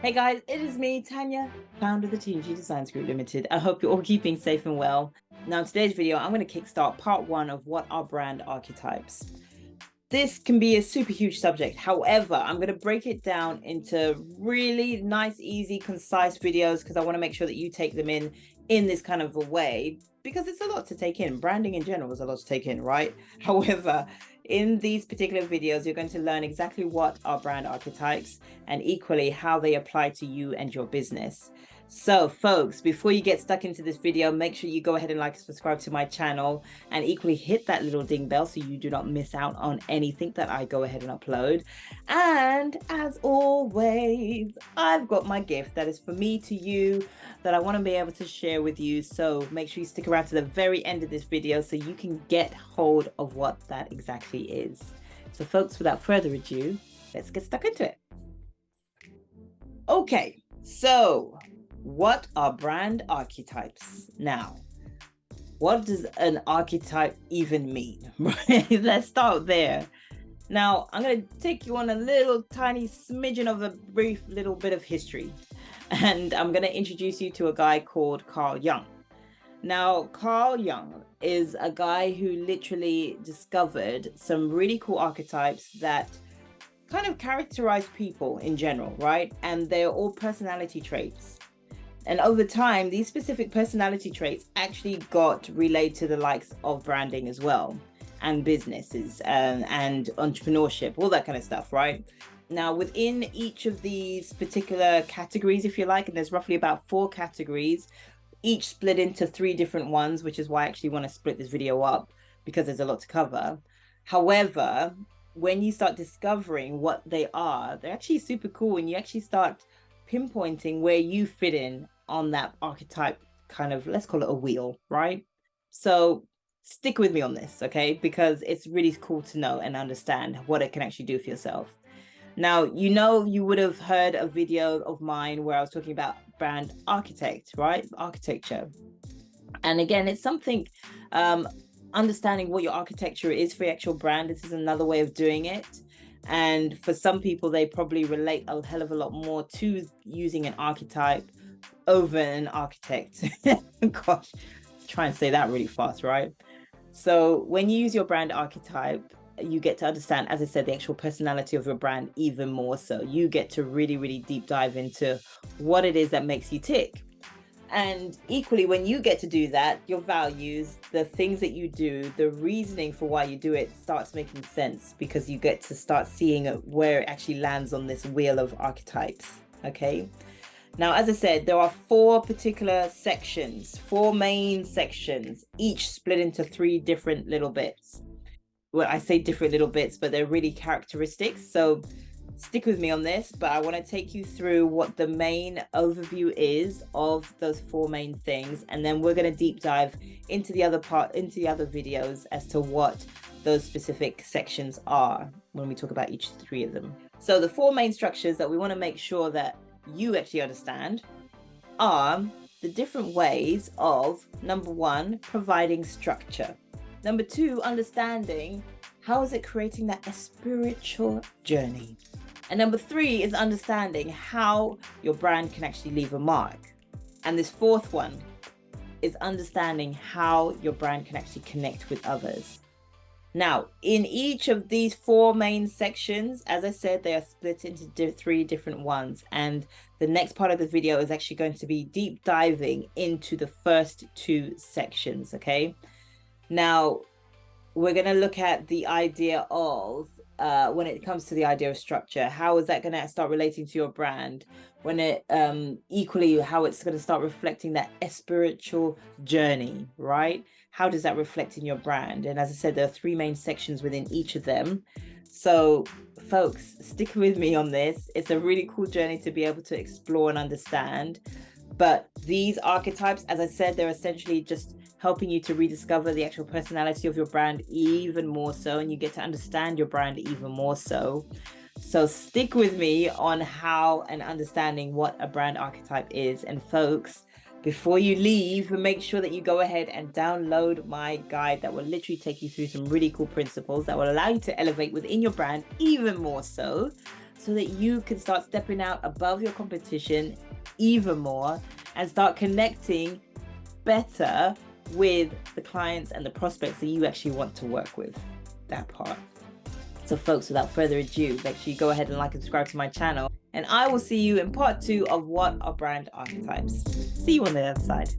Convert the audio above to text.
Hey guys, it is me, Tanya, founder of the TNG Designs Group Limited. I hope you're all keeping safe and well. Now, in today's video, I'm going to kickstart part one of what are brand archetypes. This can be a super huge subject. However, I'm going to break it down into really nice, easy, concise videos because I want to make sure that you take them in this kind of a way, because it's a lot to take in. Branding in general is a lot to take in, right? However, in these particular videos, you're going to learn exactly what are brand archetypes and equally how they apply to you and your business. So folks, before you get stuck into this video, make sure you go ahead and like and subscribe to my channel and equally hit that little ding bell so you do not miss out on anything that I go ahead and upload. And as always, I've got my gift that is for me to you that I want to be able to share with you. So make sure you stick around to the very end of this video so you can get hold of what that exactly is. So folks, without further ado, let's get stuck into it. Okay, so what are brand archetypes? Now, what does an archetype even mean? Let's start there. Now, I'm going to take you on a little tiny smidgen of a brief little bit of history. And I'm going to introduce you to a guy called Carl Jung. Now, Carl Jung is a guy who literally discovered some really cool archetypes that kind of characterize people in general, right? And they're all personality traits. And over time, these specific personality traits actually got relayed to the likes of branding as well, and businesses and entrepreneurship, all that kind of stuff, right? Now, within each of these particular categories, if you like, and there's roughly about 4 categories, each split into 3 different ones, which is why I actually want to split this video up because there's a lot to cover. However, when you start discovering what they are, they're actually super cool, and you actually start pinpointing where you fit in on that archetype kind of, let's call it a wheel, right? So stick with me on this, okay? Because it's really cool to know and understand what it can actually do for yourself. Now, you would have heard a video of mine where I was talking about brand architect, right? Architecture. And again, it's something, understanding what your architecture is for your actual brand. This is another way of doing it. And for some people, they probably relate a hell of a lot more to using an archetype over an architect. Gosh, let's try and say that really fast, right? So when you use your brand archetype, you get to understand, as I said, the actual personality of your brand even more so. You get to really, really deep dive into what it is that makes you tick. And equally, when you get to do that, your values, the things that you do, the reasoning for why you do it starts making sense because you get to start seeing where it actually lands on this wheel of archetypes. Okay. Now, as I said, there are 4 particular sections, 4 main sections, each split into 3 different little bits. Well, I say different little bits, but they're really characteristics. So stick with me on this, but I want to take you through what the main overview is of those 4 main things. And then we're going to deep dive into the other videos as to what those specific sections are when we talk about each 3 of them. So the 4 main structures that we want to make sure that you actually understand are the different ways of, number 1, providing structure. Number 2, understanding how is it creating that spiritual journey. And number 3 is understanding how your brand can actually leave a mark. And this 4th one is understanding how your brand can actually connect with others. Now, in each of these 4 main sections, as I said, they are split into 3 different ones. And the next part of the video is actually going to be deep diving into the first 2 sections, okay? Now, we're going to look at the idea of, when it comes to the idea of structure, how is that going to start relating to your brand? When it, equally, how it's going to start reflecting that spiritual journey, right? How does that reflect in your brand? And as I said, there are 3 main sections within each of them. So folks, stick with me on this. It's a really cool journey to be able to explore and understand. But these archetypes, as I said, they're essentially just helping you to rediscover the actual personality of your brand even more so, and you get to understand your brand even more so. So stick with me on how and understanding what a brand archetype is. And folks, before you leave, make sure that you go ahead and download my guide that will literally take you through some really cool principles that will allow you to elevate within your brand even more so so that you can start stepping out above your competition even more and start connecting better with the clients and the prospects that you actually want to work with. That part. So folks, without further ado, make sure you go ahead and like and subscribe to my channel, and I will see you in part 2 of What Are Brand Archetypes. See you on the other side.